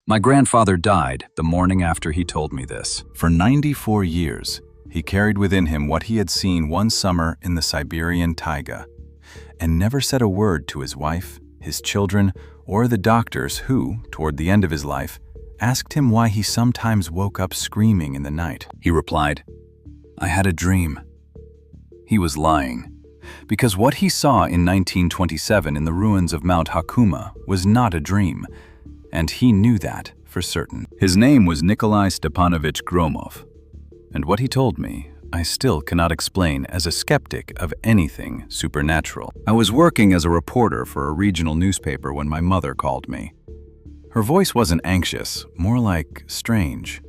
My grandfather died the morning after he told me this. For 94 years, he carried within him what he had seen one summer in the Siberian taiga, and never said a word to his wife, his children, or the doctors who, toward the end of his life, asked him why he sometimes woke up screaming in the night. He replied, "I had a dream." He was lying, because what he saw in 1927 in the ruins of Mount Hakuma was not a dream, and he knew that for certain. His name was Nikolai Stepanovich Gromov, and what he told me, I still cannot explain as a skeptic of anything supernatural. I was working as a reporter for a regional newspaper when my mother called me. Her voice wasn't anxious, more like strange,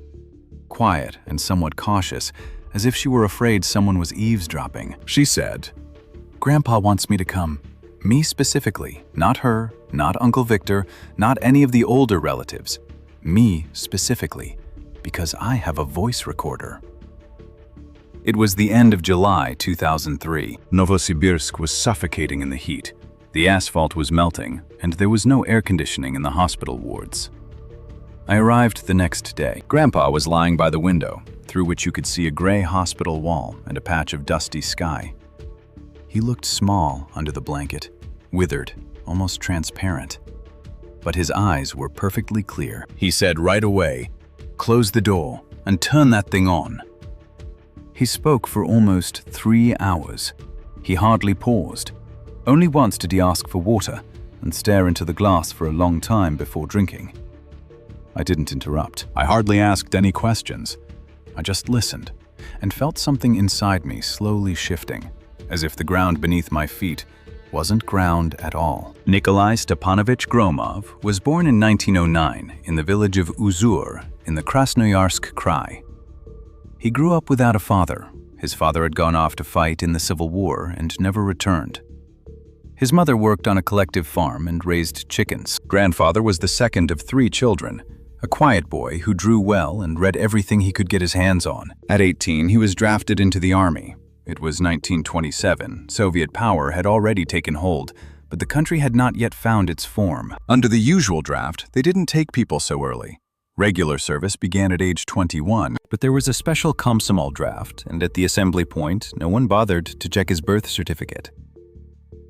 quiet and somewhat cautious, as if she were afraid someone was eavesdropping. She said, "Grandpa wants me to come. Me specifically, not her, not Uncle Victor, not any of the older relatives. Me specifically, because I have a voice recorder." It was the end of July 2003. Novosibirsk was suffocating in the heat. The asphalt was melting, and there was no air conditioning in the hospital wards. I arrived the next day. Grandpa was lying by the window, through which you could see a gray hospital wall and a patch of dusty sky. He looked small under the blanket, withered, almost transparent. But his eyes were perfectly clear. He said right away, "Close the door and turn that thing on." He spoke for almost 3 hours. He hardly paused. Only once did he ask for water and stare into the glass for a long time before drinking. I didn't interrupt. I hardly asked any questions. I just listened and felt something inside me slowly shifting, as if the ground beneath my feet wasn't ground at all. Nikolai Stepanovich Gromov was born in 1909 in the village of Uzur in the Krasnoyarsk Krai. He grew up without a father. His father had gone off to fight in the Civil War and never returned. His mother worked on a collective farm and raised chickens. Grandfather was the second of 3 children, a quiet boy who drew well and read everything he could get his hands on. At 18, he was drafted into the army. It was 1927. Soviet power had already taken hold, but the country had not yet found its form. Under the usual draft, they didn't take people so early. Regular service began at age 21, but there was a special Komsomol draft, and at the assembly point, no one bothered to check his birth certificate.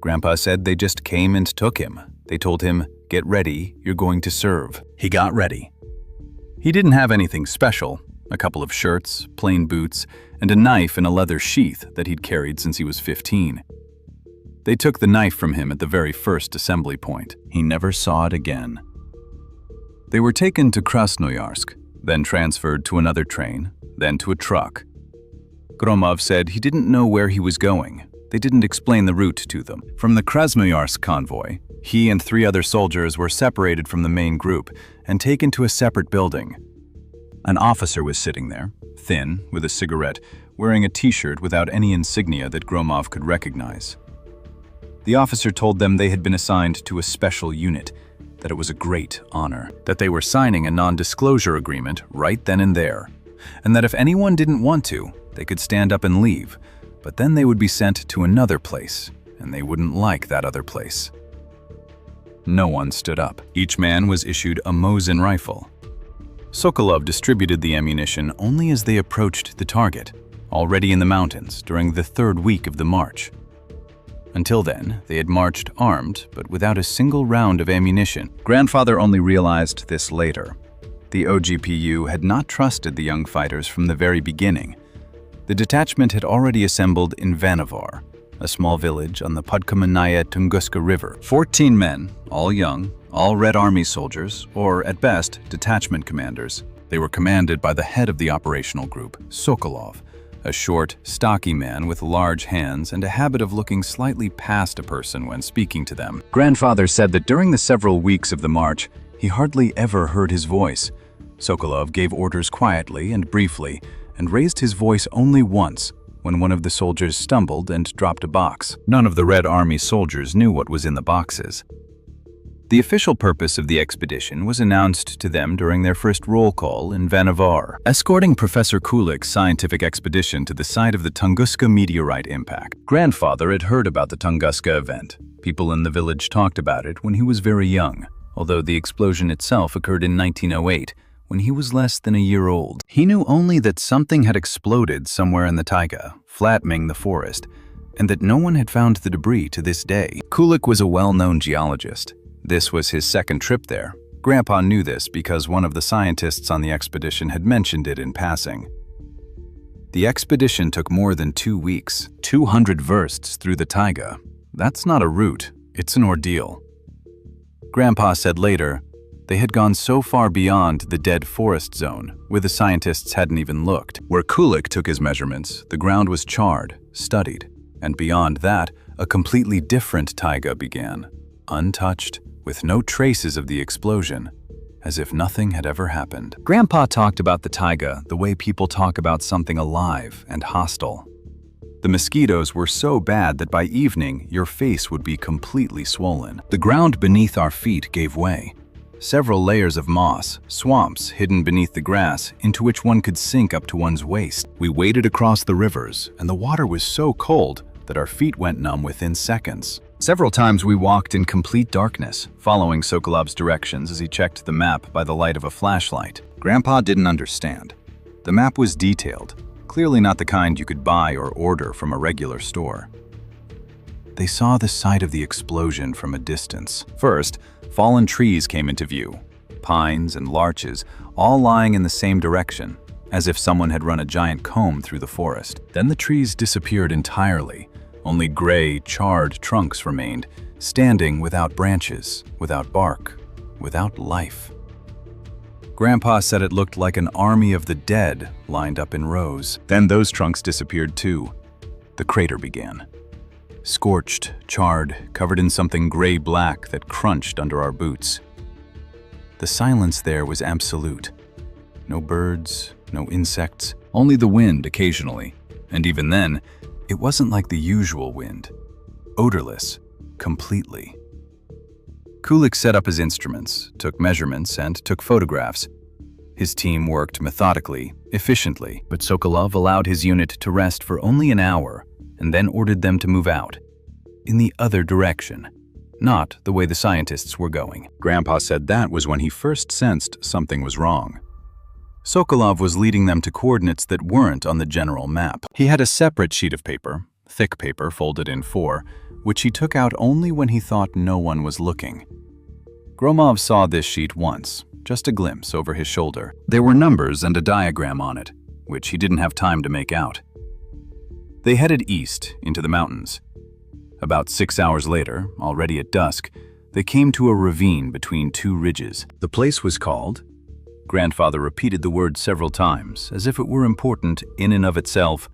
Grandpa said they just came and took him. They told him, "Get ready, you're going to serve." He got ready. He didn't have anything special, a couple of shirts, plain boots, and a knife in a leather sheath that he'd carried since he was 15. They took the knife from him at the very first assembly point. He never saw it again. They were taken to Krasnoyarsk, then transferred to another train, then to a truck. Gromov said he didn't know where he was going. They didn't explain the route to them. From the Krasnoyarsk convoy, he and 3 other soldiers were separated from the main group and taken to a separate building. An officer was sitting there, thin, with a cigarette, wearing a t-shirt without any insignia that Gromov could recognize. The officer told them they had been assigned to a special unit, that it was a great honor, that they were signing a non-disclosure agreement right then and there, and that if anyone didn't want to, they could stand up and leave, but then they would be sent to another place, and they wouldn't like that other place. No one stood up. Each man was issued a Mosin rifle. Sokolov distributed the ammunition only as they approached the target, already in the mountains during the 3rd week of the march. Until then, they had marched armed, but without a single round of ammunition. Grandfather only realized this later. The OGPU had not trusted the young fighters from the very beginning. The detachment had already assembled in Vanovar, a small village on the Podkamennaya Tunguska River. 14 men, all young, all Red Army soldiers, or at best, detachment commanders. They were commanded by the head of the operational group, Sokolov, a short, stocky man with large hands and a habit of looking slightly past a person when speaking to them. Grandfather said that during the several weeks of the march, he hardly ever heard his voice. Sokolov gave orders quietly and briefly, and raised his voice only once, when one of the soldiers stumbled and dropped a box. None of the Red Army soldiers knew what was in the boxes. The official purpose of the expedition was announced to them during their first roll call in Vanovar, escorting Professor Kulik's scientific expedition to the site of the Tunguska meteorite impact. Grandfather had heard about the Tunguska event. People in the village talked about it when he was very young, although the explosion itself occurred in 1908, when he was less than a year old. He knew only that something had exploded somewhere in the taiga, flattening the forest, and that no one had found the debris to this day. Kulik was a well-known geologist. This was his second trip there. Grandpa knew this because one of the scientists on the expedition had mentioned it in passing. The expedition took more than 2 weeks, 200 versts through the taiga. That's not a route, it's an ordeal. Grandpa said later, they had gone so far beyond the dead forest zone, where the scientists hadn't even looked. Where Kulik took his measurements, the ground was charred, studied, and beyond that, a completely different taiga began, untouched, with no traces of the explosion, as if nothing had ever happened. Grandpa talked about the taiga the way people talk about something alive and hostile. The mosquitoes were so bad that by evening, your face would be completely swollen. The ground beneath our feet gave way. Several layers of moss, swamps hidden beneath the grass, into which one could sink up to one's waist. We waded across the rivers, and the water was so cold that our feet went numb within seconds. Several times we walked in complete darkness, following Sokolov's directions as he checked the map by the light of a flashlight. Grandpa didn't understand. The map was detailed, clearly not the kind you could buy or order from a regular store. They saw the site of the explosion from a distance. First, fallen trees came into view, pines and larches, all lying in the same direction, as if someone had run a giant comb through the forest. Then the trees disappeared entirely. Only gray, charred trunks remained, standing without branches, without bark, without life. Grandpa said it looked like an army of the dead lined up in rows. Then those trunks disappeared too. The crater began. Scorched, charred, covered in something gray-black that crunched under our boots. The silence there was absolute. No birds, no insects, only the wind occasionally, and even then, it wasn't like the usual wind. Odorless, completely. Kulik set up his instruments, took measurements, and took photographs. His team worked methodically, efficiently, but Sokolov allowed his unit to rest for only an hour and then ordered them to move out, in the other direction, not the way the scientists were going. Grandpa said that was when he first sensed something was wrong. Sokolov was leading them to coordinates that weren't on the general map. He had a separate sheet of paper, thick paper folded in 4, which he took out only when he thought no one was looking. Gromov saw this sheet once, just a glimpse over his shoulder. There were numbers and a diagram on it, which he didn't have time to make out. They headed east into the mountains. About 6 hours later, already at dusk, they came to a ravine between 2 ridges. The place was called... Grandfather repeated the word several times, as if it were important in and of itself.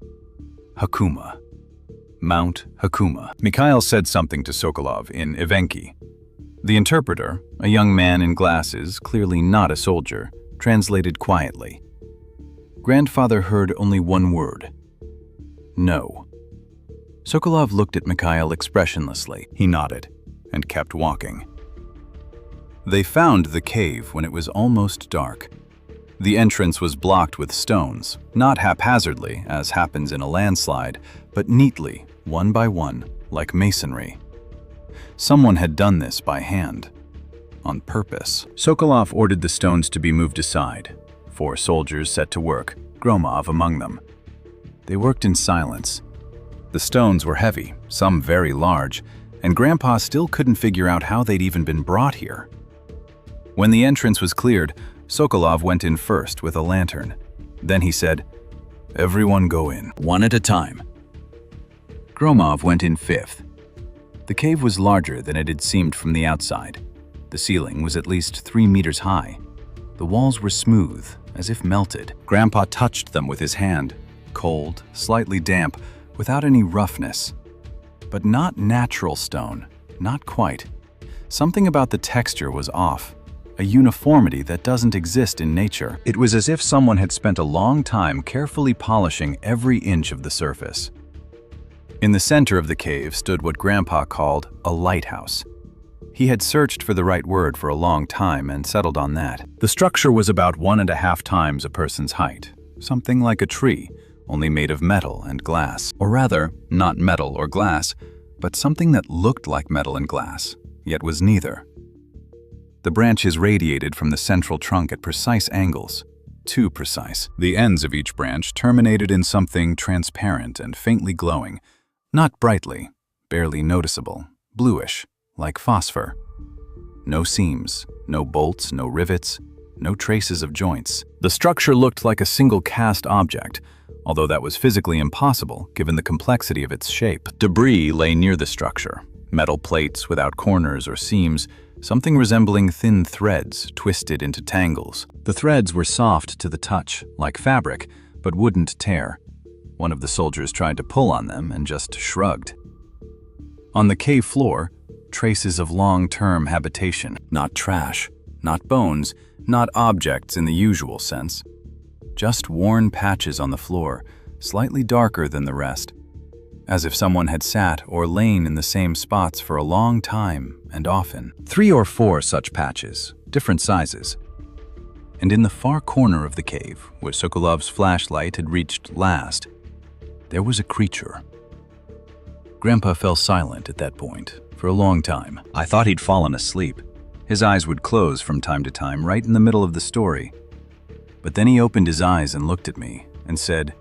Hakuma. Mount Hakuma. Mikhail said something to Sokolov in Evenki. The interpreter, a young man in glasses, clearly not a soldier, translated quietly. Grandfather heard only one word. No. Sokolov looked at Mikhail expressionlessly. He nodded and kept walking. They found the cave when it was almost dark. The entrance was blocked with stones, not haphazardly, as happens in a landslide, but neatly, one by one, like masonry. Someone had done this by hand, on purpose. Sokolov ordered the stones to be moved aside. 4 soldiers set to work, Gromov among them. They worked in silence. The stones were heavy, some very large, and Grandpa still couldn't figure out how they'd even been brought here. When the entrance was cleared, Sokolov went in first with a lantern. Then he said, "Everyone go in, one at a time." Gromov went in 5th. The cave was larger than it had seemed from the outside. The ceiling was at least 3 meters high. The walls were smooth, as if melted. Grandpa touched them with his hand, cold, slightly damp, without any roughness. But not natural stone, not quite. Something about the texture was off. A uniformity that doesn't exist in nature. It was as if someone had spent a long time carefully polishing every inch of the surface. In the center of the cave stood what Grandpa called a lighthouse. He had searched for the right word for a long time and settled on that. The structure was about 1.5 times a person's height, something like a tree, only made of metal and glass. Or rather, not metal or glass, but something that looked like metal and glass, yet was neither. The branches radiated from the central trunk at precise angles. Too precise. The ends of each branch terminated in something transparent and faintly glowing. Not brightly, barely noticeable, bluish, like phosphor. No seams, no bolts, no rivets, no traces of joints. The structure looked like a single cast object, although that was physically impossible given the complexity of its shape. Debris lay near the structure, metal plates without corners or seams, something resembling thin threads twisted into tangles. The threads were soft to the touch, like fabric, but wouldn't tear. One of the soldiers tried to pull on them and just shrugged. On the cave floor, traces of long-term habitation. Not trash, not bones, not objects in the usual sense. Just worn patches on the floor, slightly darker than the rest, as if someone had sat or lain in the same spots for a long time and often. 3 or 4 such patches, different sizes. And in the far corner of the cave, where Sokolov's flashlight had reached last, there was a creature. Grandpa fell silent at that point, for a long time. I thought he'd fallen asleep. His eyes would close from time to time, right in the middle of the story. But then he opened his eyes and looked at me and said,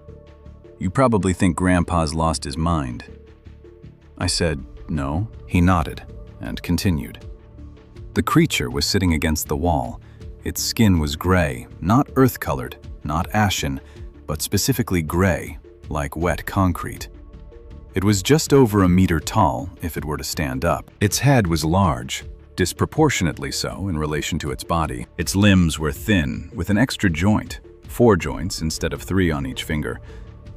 "You probably think Grandpa's lost his mind." I said, "No." He nodded and continued. The creature was sitting against the wall. Its skin was gray, not earth-colored, not ashen, but specifically gray, like wet concrete. It was just over a meter tall if it were to stand up. Its head was large, disproportionately so in relation to its body. Its limbs were thin, with an extra joint, 4 joints instead of 3 on each finger,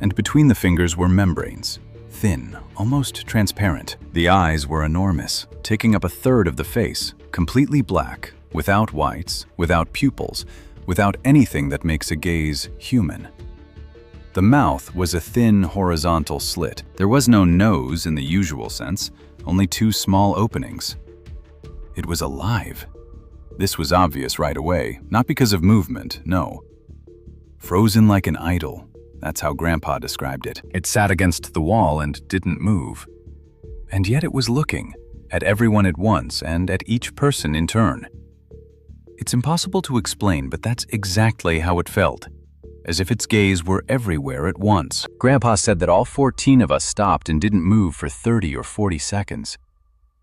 and between the fingers were membranes, thin, almost transparent. The eyes were enormous, taking up a third of the face, completely black, without whites, without pupils, without anything that makes a gaze human. The mouth was a thin horizontal slit. There was no nose in the usual sense, only 2 small openings. It was alive. This was obvious right away, not because of movement, no. Frozen like an idol. That's how Grandpa described it. It sat against the wall and didn't move. And yet it was looking, at everyone at once and at each person in turn. It's impossible to explain, but that's exactly how it felt, as if its gaze were everywhere at once. Grandpa said that all 14 of us stopped and didn't move for 30 or 40 seconds.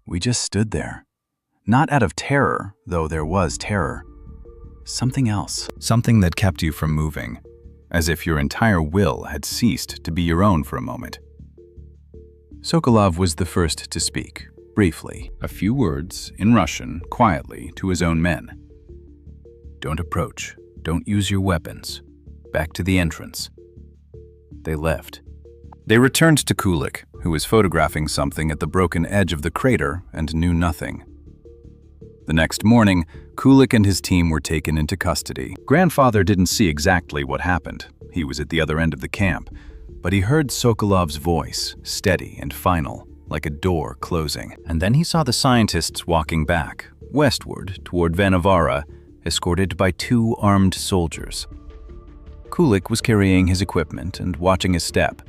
We just stood there. Not out of terror, though there was terror. Something else. Something that kept you from moving, as if your entire will had ceased to be your own for a moment. Sokolov was the first to speak, briefly, a few words, in Russian, quietly, to his own men. "Don't approach. Don't use your weapons. Back to the entrance." They left. They returned to Kulik, who was photographing something at the broken edge of the crater and knew nothing. The next morning, Kulik and his team were taken into custody. Grandfather didn't see exactly what happened. He was at the other end of the camp, but he heard Sokolov's voice, steady and final, like a door closing. And then he saw the scientists walking back, westward, toward Vanavara, escorted by 2 armed soldiers. Kulik was carrying his equipment and watching his step.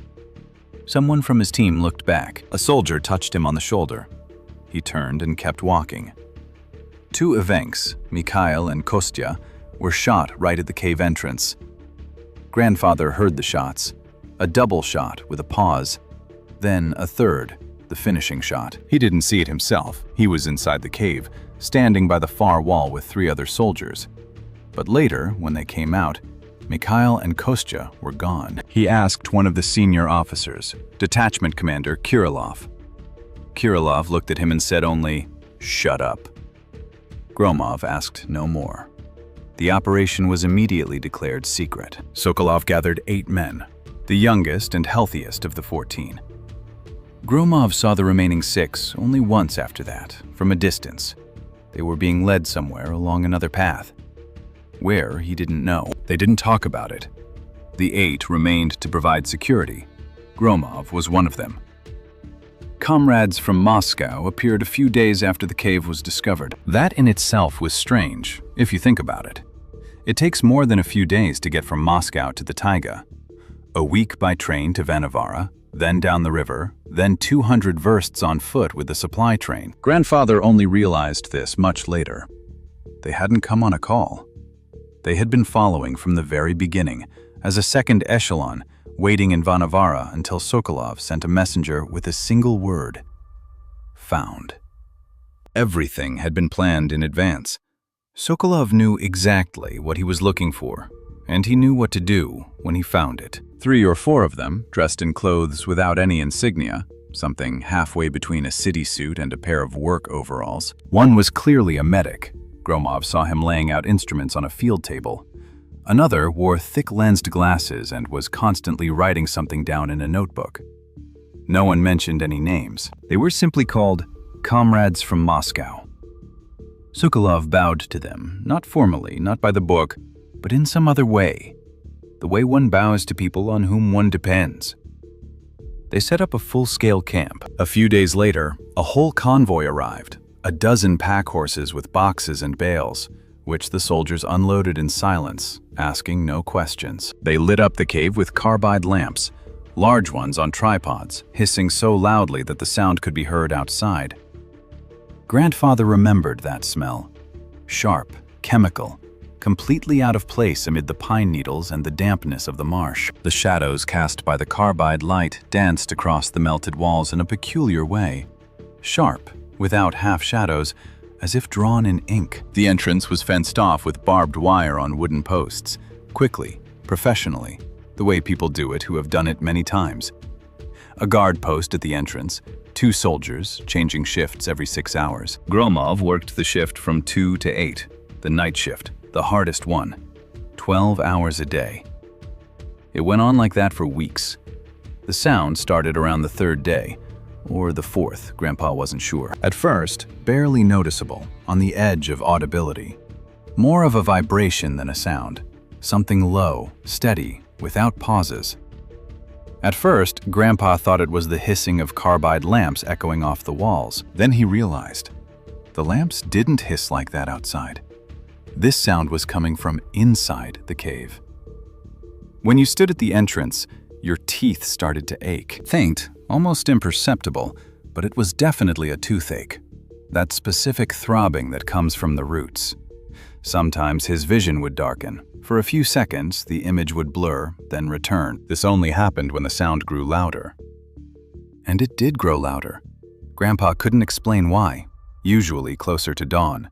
Someone from his team looked back. A soldier touched him on the shoulder. He turned and kept walking. 2 Evenks, Mikhail and Kostya, were shot right at the cave entrance. Grandfather heard the shots, a double shot with a pause, then a third, the finishing shot. He didn't see it himself. He was inside the cave, standing by the far wall with 3 other soldiers. But later, when they came out, Mikhail and Kostya were gone. He asked one of the senior officers, Detachment Commander Kirilov. Kirilov looked at him and said only, "Shut up." Gromov asked no more. The operation was immediately declared secret. Sokolov gathered 8 men, the youngest and healthiest of the 14. Gromov saw the remaining 6 only once after that, from a distance. They were being led somewhere along another path. Where, he didn't know. They didn't talk about it. The 8 remained to provide security. Gromov was one of them. Comrades from Moscow appeared a few days after the cave was discovered. That in itself was strange, if you think about it. It takes more than a few days to get from Moscow to the taiga. A week by train to Vanavara, then down the river, then 200 versts on foot with the supply train. Grandfather only realized this much later. They hadn't come on a call. They had been following from the very beginning, as a second echelon, waiting in Vanavara until Sokolov sent a messenger with a single word: found. Everything had been planned in advance. Sokolov knew exactly what he was looking for, and he knew what to do when he found it. 3 or 4 of them, dressed in clothes without any insignia, something halfway between a city suit and a pair of work overalls. One was clearly a medic. Gromov saw him laying out instruments on a field table. Another wore thick-lensed glasses and was constantly writing something down in a notebook. No one mentioned any names. They were simply called comrades from Moscow. Sokolov bowed to them, not formally, not by the book, but in some other way. The way one bows to people on whom one depends. They set up a full-scale camp. A few days later, a whole convoy arrived, a dozen pack horses with boxes and bales, which the soldiers unloaded in silence, asking no questions. They lit up the cave with carbide lamps, large ones on tripods, hissing so loudly that the sound could be heard outside. Grandfather remembered that smell. Sharp, chemical, completely out of place amid the pine needles and the dampness of the marsh. The shadows cast by the carbide light danced across the melted walls in a peculiar way. Sharp, without half-shadows, as if drawn in ink. The entrance was fenced off with barbed wire on wooden posts, quickly, professionally, the way people do it who have done it many times. A guard post at the entrance, 2 soldiers, changing shifts every 6 hours. Gromov worked the shift from 2 to 8, the night shift, the hardest one, 12 hours a day. It went on like that for weeks. The sound started around the 3rd day, or the 4th, Grandpa wasn't sure. At first, barely noticeable, on the edge of audibility. More of a vibration than a sound, something low, steady, without pauses. At first, Grandpa thought it was the hissing of carbide lamps echoing off the walls. Then he realized the lamps didn't hiss like that outside. This sound was coming from inside the cave. When you stood at the entrance, your teeth started to ache. Faint, almost imperceptible, but it was definitely a toothache. That specific throbbing that comes from the roots. Sometimes his vision would darken. For a few seconds, the image would blur, then return. This only happened when the sound grew louder. And it did grow louder. Grandpa couldn't explain why, usually closer to dawn.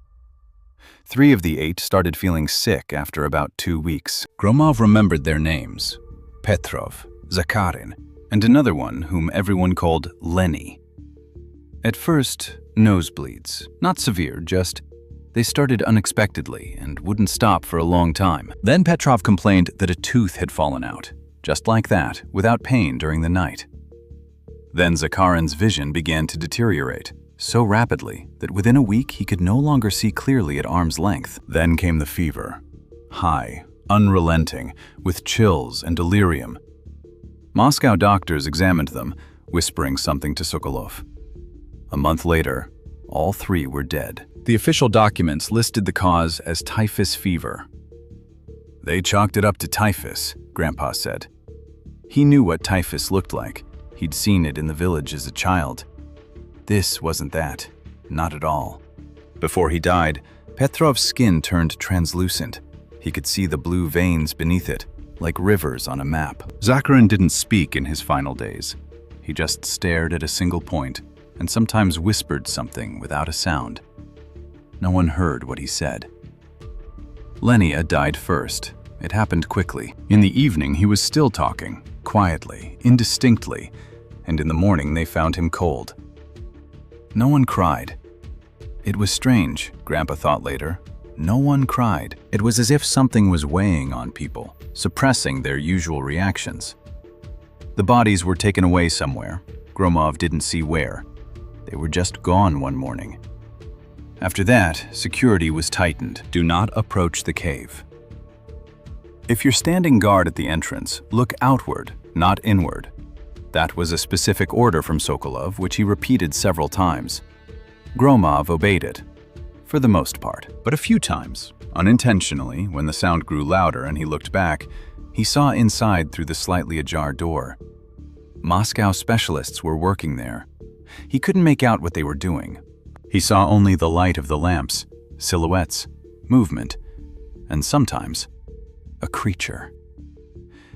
3 of the 8 started feeling sick after about 2 weeks. Gromov remembered their names: Petrov, Zakharin, and another one whom everyone called Lenny. At first, nosebleeds. Not severe, just they started unexpectedly and wouldn't stop for a long time. Then Petrov complained that a tooth had fallen out, just like that, without pain during the night. Then Zakharin's vision began to deteriorate, so rapidly that within a week he could no longer see clearly at arm's length. Then came the fever. High, unrelenting, with chills and delirium. Moscow doctors examined them, whispering something to Sokolov. A month later, all 3 were dead. The official documents listed the cause as typhus fever. They chalked it up to typhus, Grandpa said. He knew what typhus looked like. He'd seen it in the village as a child. This wasn't that, not at all. Before he died, Petrov's skin turned translucent. He could see the blue veins beneath it, like rivers on a map. Zakharin didn't speak in his final days. He just stared at a single point and sometimes whispered something without a sound. No one heard what he said. Lenia died first. It happened quickly. In the evening, he was still talking, quietly, indistinctly, and in the morning they found him cold. No one cried. It was strange, Grandpa thought later. No one cried. It was as if something was weighing on people, suppressing their usual reactions. The bodies were taken away somewhere. Gromov didn't see where. They were just gone one morning. After that, security was tightened. Do not approach the cave. If you're standing guard at the entrance, look outward, not inward. That was a specific order from Sokolov, which he repeated several times. Gromov obeyed it, for the most part. But a few times, unintentionally, when the sound grew louder and he looked back, he saw inside through the slightly ajar door. Moscow specialists were working there. He couldn't make out what they were doing. He saw only the light of the lamps, silhouettes, movement, and sometimes a creature.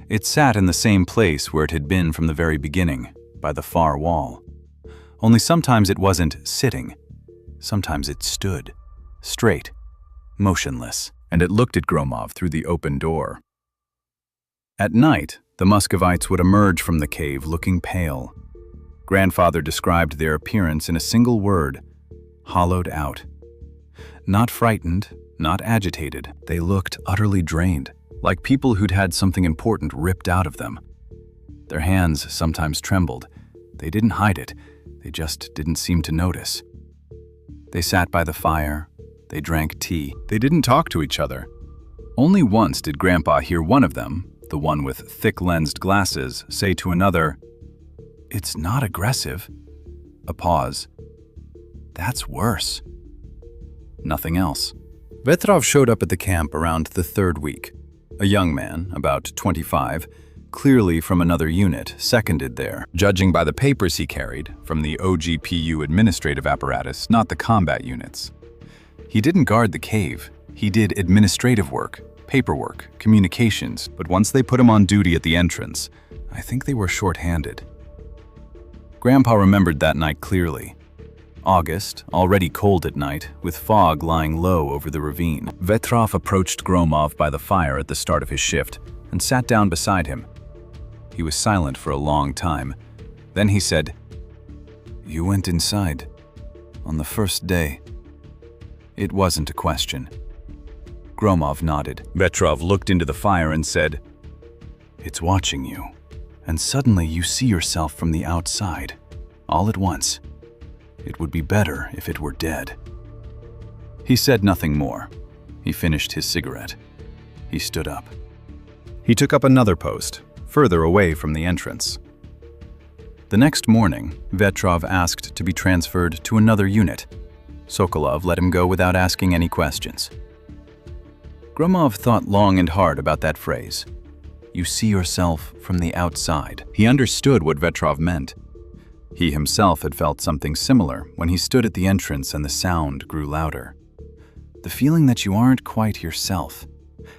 It sat in the same place where it had been from the very beginning, by the far wall. Only sometimes it wasn't sitting. Sometimes it stood, straight, motionless, and it looked at Gromov through the open door. At night, the Muscovites would emerge from the cave looking pale. Grandfather described their appearance in a single word: hollowed out. Not frightened, not agitated, they looked utterly drained, like people who'd had something important ripped out of them. Their hands sometimes trembled. They didn't hide it, they just didn't seem to notice. They sat by the fire, they drank tea. They didn't talk to each other. Only once did Grandpa hear one of them, the one with thick-lensed glasses, say to another, "It's not aggressive." A pause. "That's worse." Nothing else. Vetrov showed up at the camp around the third week. A young man, about 25, clearly from another unit, seconded there, judging by the papers he carried, from the OGPU administrative apparatus, not the combat units. He didn't guard the cave. He did administrative work, paperwork, communications, but once they put him on duty at the entrance, I think they were short-handed. Grandpa remembered that night clearly. August, already cold at night, with fog lying low over the ravine. Vetrov approached Gromov by the fire at the start of his shift and sat down beside him. He was silent for a long time. Then he said, "You went inside on the first day." It wasn't a question. Gromov nodded. Vetrov looked into the fire and said, "It's watching you, and suddenly you see yourself from the outside, all at once. It would be better if it were dead." He said nothing more. He finished his cigarette. He stood up. He took up another post, further away from the entrance. The next morning, Vetrov asked to be transferred to another unit. Sokolov let him go without asking any questions. Gromov thought long and hard about that phrase. You see yourself from the outside. He understood what Vetrov meant. He himself had felt something similar when he stood at the entrance and the sound grew louder. The feeling that you aren't quite yourself,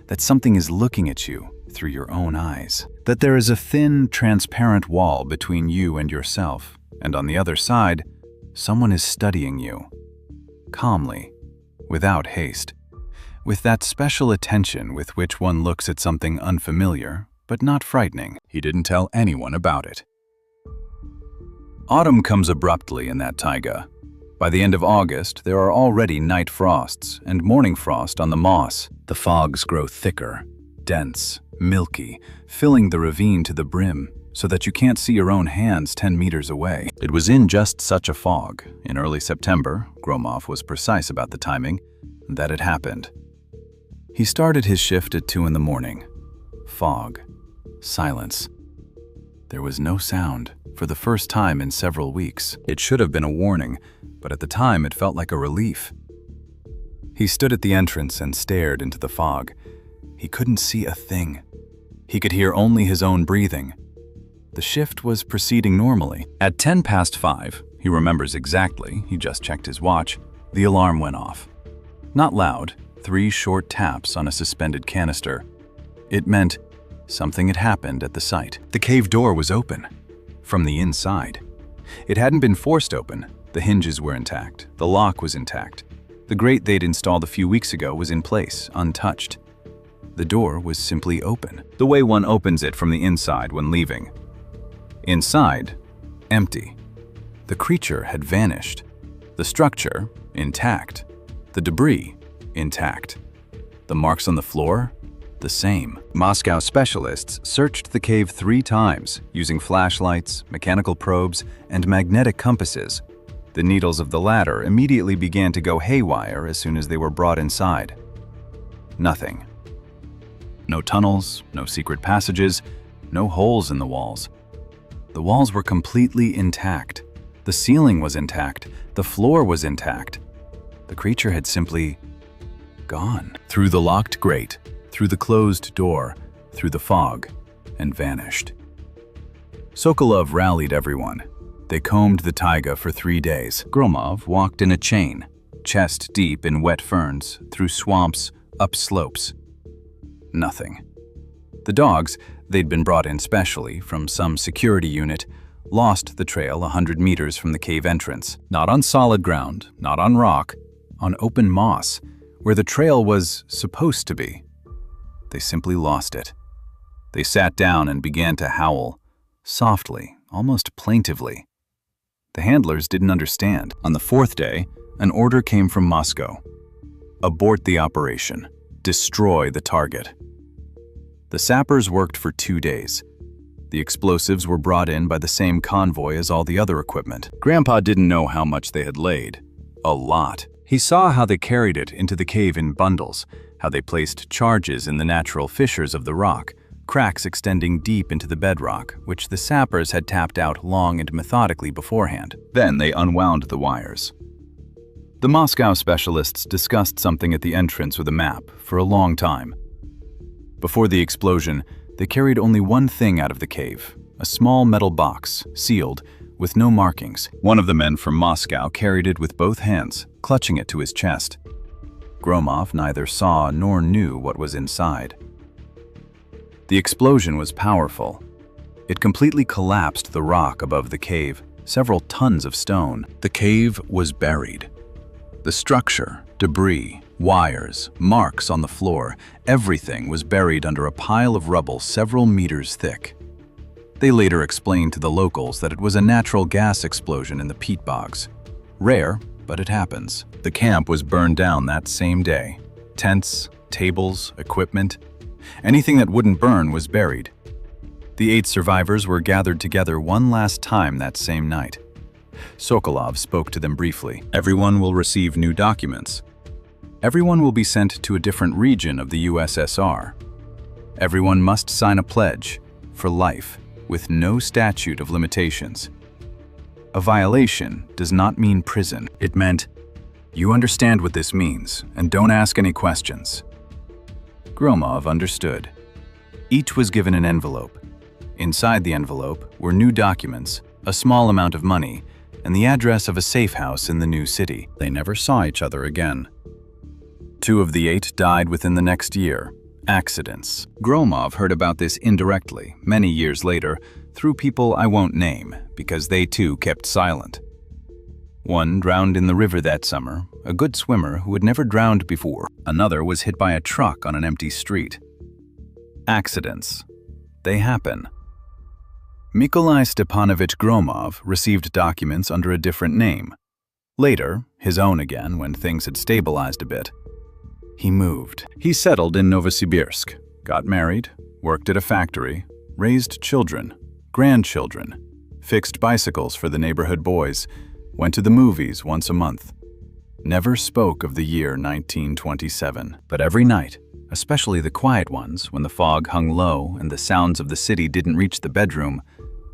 that something is looking at you through your own eyes, that there is a thin, transparent wall between you and yourself, and on the other side, someone is studying you. Calmly, without haste, with that special attention with which one looks at something unfamiliar, but not frightening. He didn't tell anyone about it. Autumn comes abruptly in that taiga. By the end of August, there are already night frosts and morning frost on the moss. The fogs grow thicker, dense, milky, filling the ravine to the brim, so that you can't see your own hands 10 meters away. It was in just such a fog, in early September, Gromov was precise about the timing, that it happened. He started his shift at 2 in the morning. Fog. Silence. There was no sound, for the first time in several weeks. It should have been a warning, but at the time it felt like a relief. He stood at the entrance and stared into the fog. He couldn't see a thing. He could hear only his own breathing. The shift was proceeding normally. At 5:10, he remembers exactly, he just checked his watch, the alarm went off. Not loud, 3 short taps on a suspended canister. It meant something had happened at the site. The cave door was open, from the inside. It hadn't been forced open. The hinges were intact. The lock was intact. The grate they'd installed a few weeks ago was in place, untouched. The door was simply open, the way one opens it from the inside when leaving. Inside, empty. The creature had vanished. The structure, intact. The debris, intact. The marks on the floor, the same. Moscow specialists searched the cave 3 times, using flashlights, mechanical probes, and magnetic compasses. The needles of the latter immediately began to go haywire as soon as they were brought inside. Nothing. No tunnels, no secret passages, no holes in the walls. The walls were completely intact. The ceiling was intact. The floor was intact. The creature had simply gone through the locked grate, through the closed door, through the fog, and vanished. Sokolov rallied everyone. They combed the taiga for 3 days. Gromov walked in a chain. chest deep in wet ferns, through swamps, up slopes. Nothing. The dogs, they'd been brought in specially from some security unit, lost the trail 100 meters from the cave entrance. Not on solid ground, not on rock, on open moss, where the trail was supposed to be. They simply lost it. They sat down and began to howl, softly, almost plaintively. The handlers didn't understand. On the fourth day, an order came from Moscow. Abort the operation. Destroy the target. The sappers worked for 2 days. The explosives were brought in by the same convoy as all the other equipment. Grandpa didn't know how much they had laid. A lot. He saw how they carried it into the cave in bundles, how they placed charges in the natural fissures of the rock, cracks extending deep into the bedrock, which the sappers had tapped out long and methodically beforehand. Then they unwound the wires. The Moscow specialists discussed something at the entrance with a map for a long time. Before the explosion, they carried only one thing out of the cave, a small metal box, sealed, with no markings. One of the men from Moscow carried it with both hands, clutching it to his chest. Gromov neither saw nor knew what was inside. The explosion was powerful. It completely collapsed the rock above the cave, several tons of stone. The cave was buried. The structure, debris, wires, marks on the floor, everything was buried under a pile of rubble several meters thick. They later explained to the locals that it was a natural gas explosion in the peat bogs. Rare, but it happens. The camp was burned down that same day. Tents, tables, equipment, anything that wouldn't burn was buried. The 8 survivors were gathered together one last time that same night. Sokolov spoke to them briefly. Everyone will receive new documents. Everyone will be sent to a different region of the USSR. Everyone must sign a pledge for life with no statute of limitations. A violation does not mean prison. It meant, you understand what this means and don't ask any questions. Gromov understood. Each was given an envelope. Inside the envelope were new documents, a small amount of money, and the address of a safe house in the new city. They never saw each other again. 2 of the 8 died within the next year. Accidents. Gromov heard about this indirectly, many years later, through people I won't name, because they too kept silent. One drowned in the river that summer, a good swimmer who had never drowned before. Another was hit by a truck on an empty street. Accidents. They happen. Mykolai Stepanovich Gromov received documents under a different name. Later, his own again when things had stabilized a bit. He moved. He settled in Novosibirsk, got married, worked at a factory, raised children, grandchildren, fixed bicycles for the neighborhood boys, went to the movies once a month. Never spoke of the year 1927. But every night, especially the quiet ones when the fog hung low and the sounds of the city didn't reach the bedroom,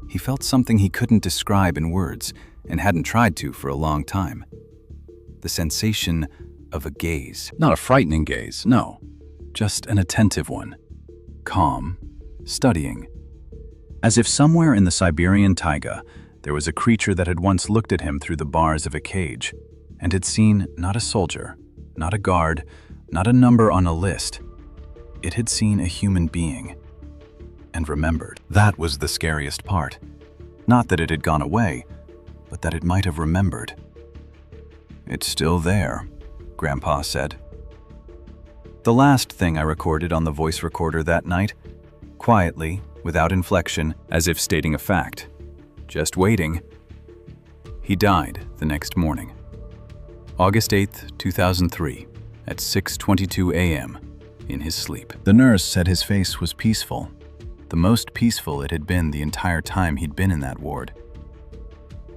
he felt something he couldn't describe in words and hadn't tried to for a long time. The sensation of a gaze. Not a frightening gaze, no. Just an attentive one. Calm, studying. As if somewhere in the Siberian taiga, there was a creature that had once looked at him through the bars of a cage and had seen not a soldier, not a guard, not a number on a list. It had seen a human being and remembered. That was the scariest part. Not that it had gone away, but that it might have remembered. It's still there, Grandpa said. The last thing I recorded on the voice recorder that night, quietly, without inflection, as if stating a fact. Just waiting. He died the next morning. August 8th, 2003, at 6:22 a.m., in his sleep. The nurse said his face was peaceful, the most peaceful it had been the entire time he'd been in that ward.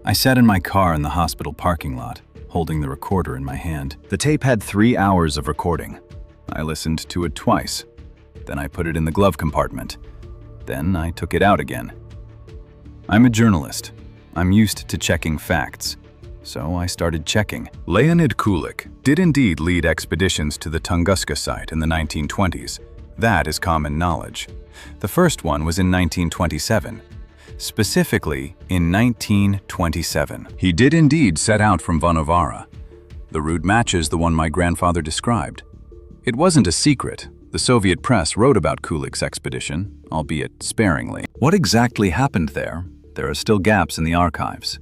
I sat in my car in the hospital parking lot, holding the recorder in my hand. The tape had 3 hours of recording. I listened to it twice. Then I put it in the glove compartment. Then I took it out again. I'm a journalist. I'm used to checking facts. So I started checking. Leonid Kulik did indeed lead expeditions to the Tunguska site in the 1920s. That is common knowledge. The first one was in 1927. Specifically, in 1927. He did indeed set out from Vonovara. The route matches the one my grandfather described. It wasn't a secret. The Soviet press wrote about Kulik's expedition, albeit sparingly. What exactly happened there? There are still gaps in the archives.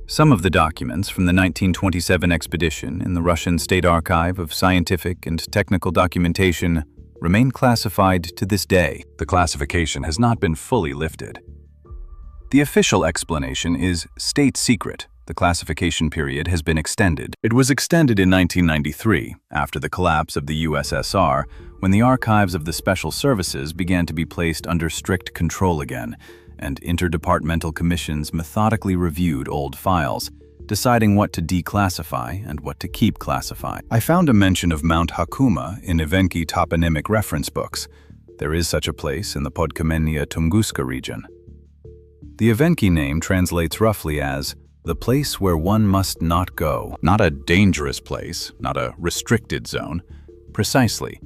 Some of the documents from the 1927 expedition in the Russian State Archive of Scientific and Technical Documentation remain classified to this day. The classification has not been fully lifted. The official explanation is state secret. The classification period has been extended. It was extended in 1993, after the collapse of the USSR, when the archives of the Special Services began to be placed under strict control again, and interdepartmental commissions methodically reviewed old files, deciding what to declassify and what to keep classified. I found a mention of Mount Hakuma in Evenki toponymic reference books. There is such a place in the Podkamenia Tunguska region. The Evenki name translates roughly as the place where one must not go. Not a dangerous place, not a restricted zone. Precisely,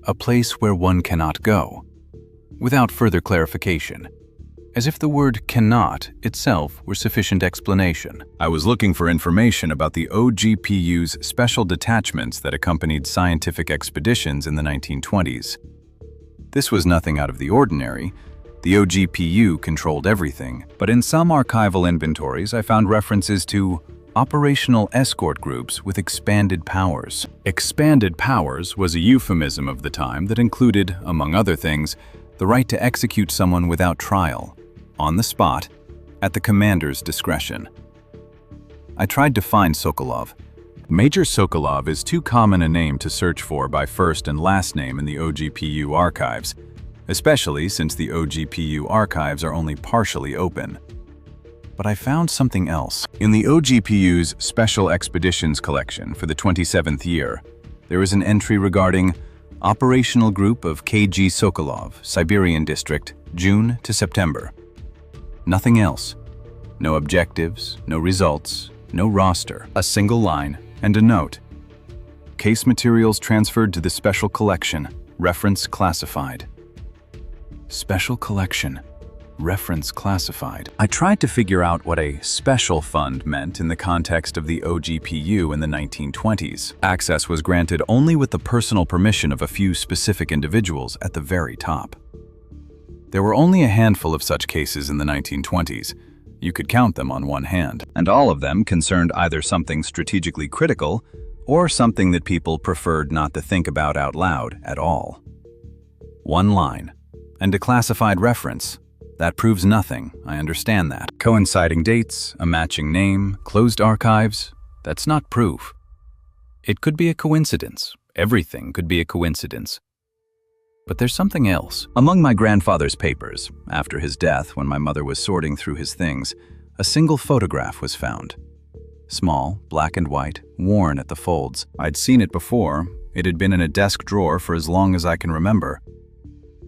a place where one cannot go. Without further clarification, as if the word cannot itself were sufficient explanation. I was looking for information about the OGPU's special detachments that accompanied scientific expeditions in the 1920s. This was nothing out of the ordinary. The OGPU controlled everything, but in some archival inventories I found references to operational escort groups with expanded powers. Expanded powers was a euphemism of the time that included, among other things, the right to execute someone without trial, on the spot, at the commander's discretion. I tried to find Sokolov. Major Sokolov is too common a name to search for by first and last name in the OGPU archives, especially since the OGPU archives are only partially open. But I found something else. In the OGPU's Special Expeditions collection for the 27th year, there is an entry regarding Operational Group of KG Sokolov, Siberian District, June to September. Nothing else. No objectives, no results, no roster. A single line and a note. Case materials transferred to the Special Collection. Reference classified. Special Collection. Reference classified. I tried to figure out what a special fund meant in the context of the OGPU in the 1920s. Access was granted only with the personal permission of a few specific individuals at the very top. There were only a handful of such cases in the 1920s. You could count them on one hand, and all of them concerned either something strategically critical or something that people preferred not to think about out loud at all. One line. And a classified reference. That proves nothing, I understand that. Coinciding dates, a matching name, closed archives, that's not proof. It could be a coincidence. Everything could be a coincidence. But there's something else. Among my grandfather's papers, after his death when my mother was sorting through his things, a single photograph was found. Small, black and white, worn at the folds. I'd seen it before. It had been in a desk drawer for as long as I can remember.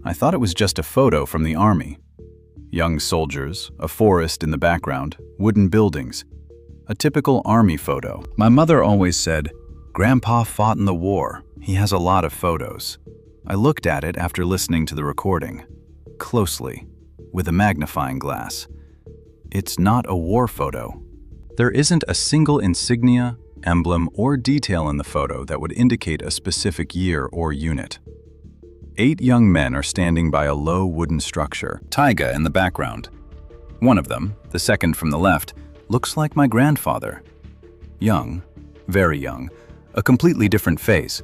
I thought it was just a photo from the army. Young soldiers, a forest in the background, wooden buildings. A typical army photo. My mother always said, "Grandpa fought in the war. He has a lot of photos." I looked at it after listening to the recording, closely, with a magnifying glass. It's not a war photo. There isn't a single insignia, emblem, or detail in the photo that would indicate a specific year or unit. 8 young men are standing by a low wooden structure, taiga in the background. One of them, the second from the left, looks like my grandfather. Young, very young, a completely different face,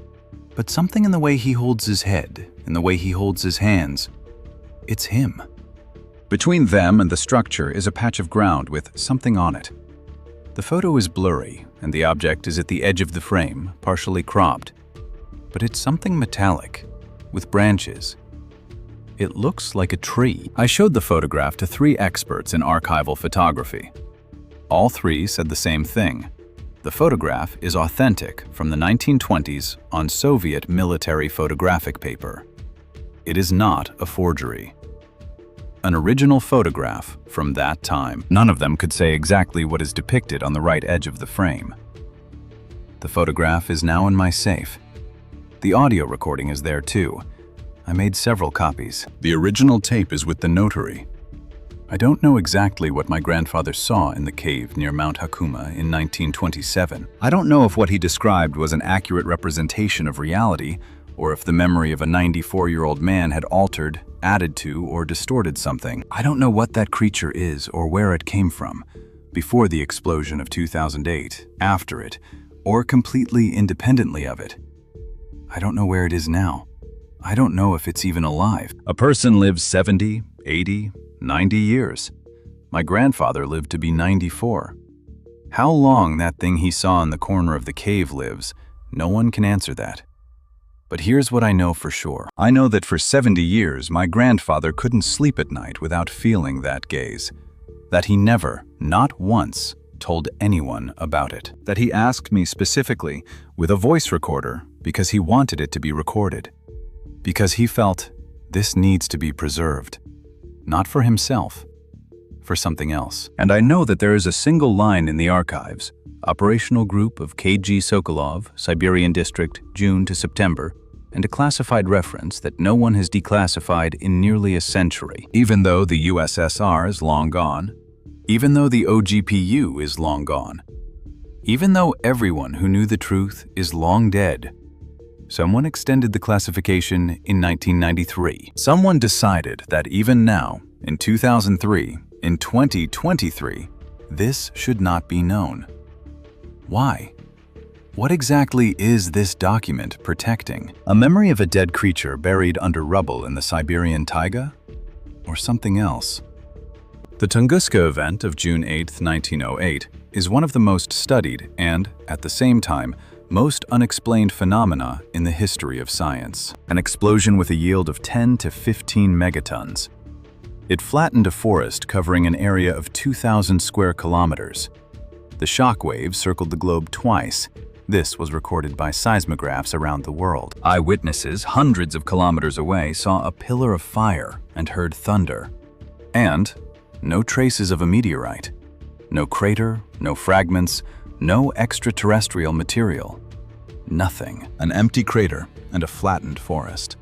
but something in the way he holds his head, in the way he holds his hands. It's him. Between them and the structure is a patch of ground with something on it. The photo is blurry, and the object is at the edge of the frame, partially cropped. But it's something metallic, with branches. It looks like a tree. I showed the photograph to 3 experts in archival photography. All 3 said the same thing. The photograph is authentic from the 1920s on Soviet military photographic paper. It is not a forgery. An original photograph from that time. None of them could say exactly what is depicted on the right edge of the frame. The photograph is now in my safe. The audio recording is there too. I made several copies. The original tape is with the notary. I don't know exactly what my grandfather saw in the cave near Mount Hakuma in 1927. I don't know if what he described was an accurate representation of reality, or if the memory of a 94-year-old man had altered, added to, or distorted something. I don't know what that creature is or where it came from, before the explosion of 2008, after it, or completely independently of it. I don't know where it is now. I don't know if it's even alive. A person lives 70, 80, 90 years. My grandfather lived to be 94. How long that thing he saw in the corner of the cave lives, no one can answer that. But here's what I know for sure. I know that for 70 years, my grandfather couldn't sleep at night without feeling that gaze. That he never, not once, told anyone about it. That he asked me specifically, with a voice recorder, because he wanted it to be recorded. Because he felt, this needs to be preserved. Not for himself, for something else. And I know that there is a single line in the archives, Operational Group of KG Sokolov, Siberian District, June to September, and a classified reference that no one has declassified in nearly a century. Even though the USSR is long gone, even though the OGPU is long gone, even though everyone who knew the truth is long dead, someone extended the classification in 1993. Someone decided that even now, in 2003, in 2023, this should not be known. Why? What exactly is this document protecting? A memory of a dead creature buried under rubble in the Siberian taiga? Or something else? The Tunguska event of June 8, 1908 is one of the most studied and, at the same time, most unexplained phenomena in the history of science. An explosion with a yield of 10 to 15 megatons. It flattened a forest covering an area of 2,000 square kilometers. The shock waves circled the globe twice. This was recorded by seismographs around the world. Eyewitnesses hundreds of kilometers away saw a pillar of fire and heard thunder. And no traces of a meteorite. No crater, no fragments, no extraterrestrial material. Nothing. An empty crater and a flattened forest.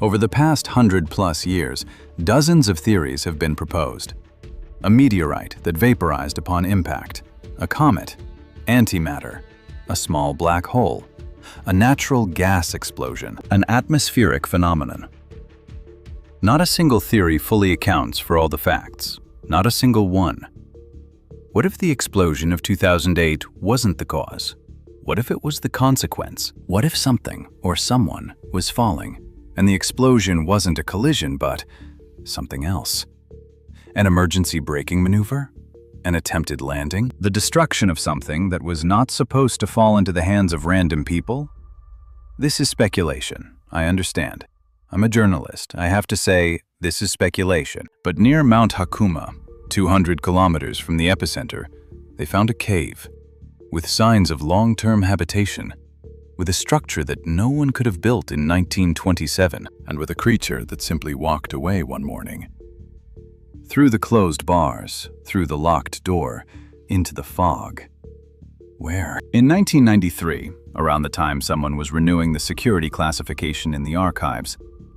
Over the past 100+ years, dozens of theories have been proposed. A meteorite that vaporized upon impact, a comet, antimatter, a small black hole, a natural gas explosion, an atmospheric phenomenon. Not a single theory fully accounts for all the facts, not a single one. What if the explosion of 2008 wasn't the cause? What if it was the consequence? What if something or someone was falling, and the explosion wasn't a collision but something else? An emergency braking maneuver? An attempted landing? The destruction of something that was not supposed to fall into the hands of random people? This is speculation, I understand. I'm a journalist. I have to say, this is speculation. But near Mount Hakuma, 200 kilometers from the epicenter, they found a cave with signs of long-term habitation, with a structure that no one could have built in 1927, and with a creature that simply walked away one morning. Through the closed bars, through the locked door, into the fog. Where? In 1993, around the time someone was renewing the security classification in the archives,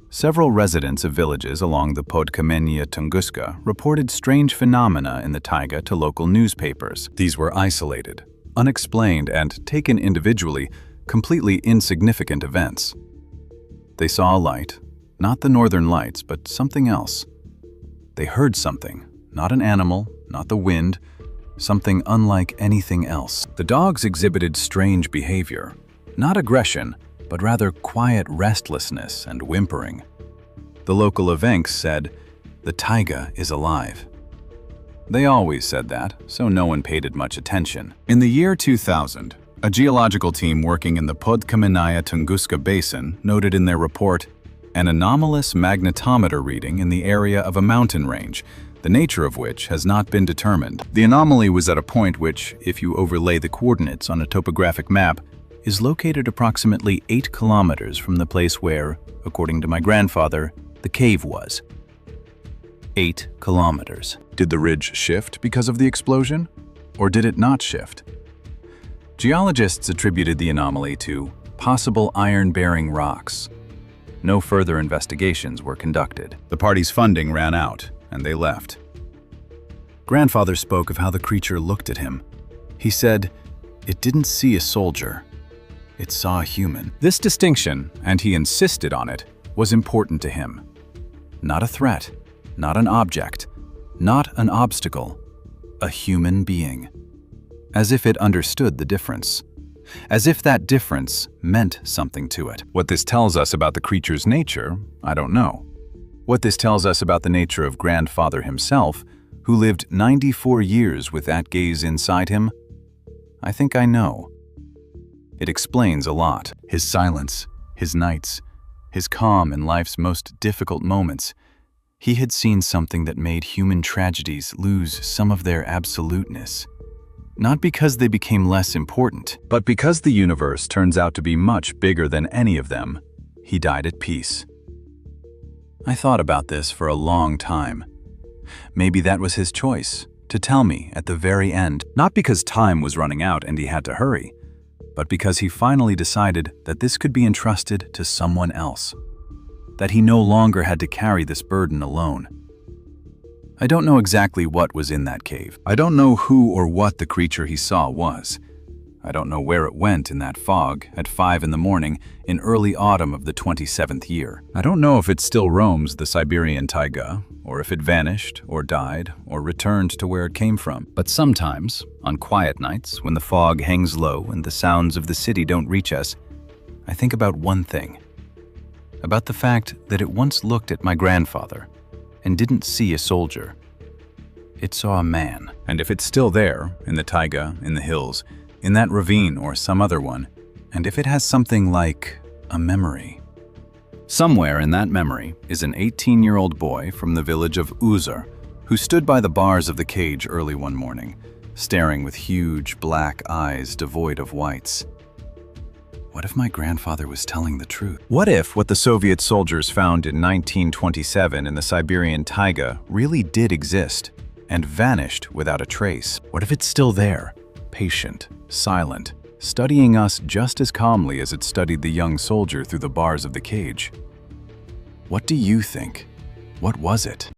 several residents of villages along the Podkamenia Tunguska reported strange phenomena in the taiga to local newspapers. These were isolated, unexplained, and, taken individually, completely insignificant events. They saw a light, not the northern lights, but something else. They heard something, not an animal, not the wind, something unlike anything else. The dogs exhibited strange behavior, not aggression, but rather quiet restlessness and whimpering. The local evenks said, "The taiga is alive." They always said that, so no one paid it much attention. In the year 2000, a geological team working in the Podkamenia Tunguska Basin noted in their report an anomalous magnetometer reading in the area of a mountain range, the nature of which has not been determined. The anomaly was at a point which, if you overlay the coordinates on a topographic map, is located approximately 8 kilometers from the place where, according to my grandfather, the cave was. 8 kilometers. Did the ridge shift because of the explosion? Or did it not shift? Geologists attributed the anomaly to possible iron-bearing rocks. No further investigations were conducted. The party's funding ran out, and they left. Grandfather spoke of how the creature looked at him. He said, "It didn't see a soldier. It saw a human." This distinction, and he insisted on it, was important to him. Not a threat, not an object, not an obstacle, a human being. As if it understood the difference. As if that difference meant something to it. What this tells us about the creature's nature, I don't know. What this tells us about the nature of Grandfather himself, who lived 94 years with that gaze inside him, I think I know. It explains a lot. His silence, his nights, his calm in life's most difficult moments. He had seen something that made human tragedies lose some of their absoluteness. Not because they became less important, but because the universe turns out to be much bigger than any of them. He died at peace. I thought about this for a long time. Maybe that was his choice, to tell me at the very end, not because time was running out and he had to hurry, but because he finally decided that this could be entrusted to someone else, that he no longer had to carry this burden alone. I don't know exactly what was in that cave. I don't know who or what the creature he saw was. I don't know where it went in that fog at 5 in the morning in early autumn of the 27th year. I don't know if it still roams the Siberian taiga, or if it vanished, or died, or returned to where it came from. But sometimes, on quiet nights, when the fog hangs low and the sounds of the city don't reach us, I think about one thing. About the fact that it once looked at my grandfather and didn't see a soldier. It saw a man. And if it's still there, in the taiga, in the hills, in that ravine or some other one, and if it has something like a memory. Somewhere in that memory is an 18-year-old boy from the village of Uzar who stood by the bars of the cage early one morning, staring with huge black eyes devoid of whites. What if my grandfather was telling the truth? What if what the Soviet soldiers found in 1927 in the Siberian taiga really did exist and vanished without a trace? What if it's still there, patient, silent, studying us just as calmly as it studied the young soldier through the bars of the cage? What do you think? What was it?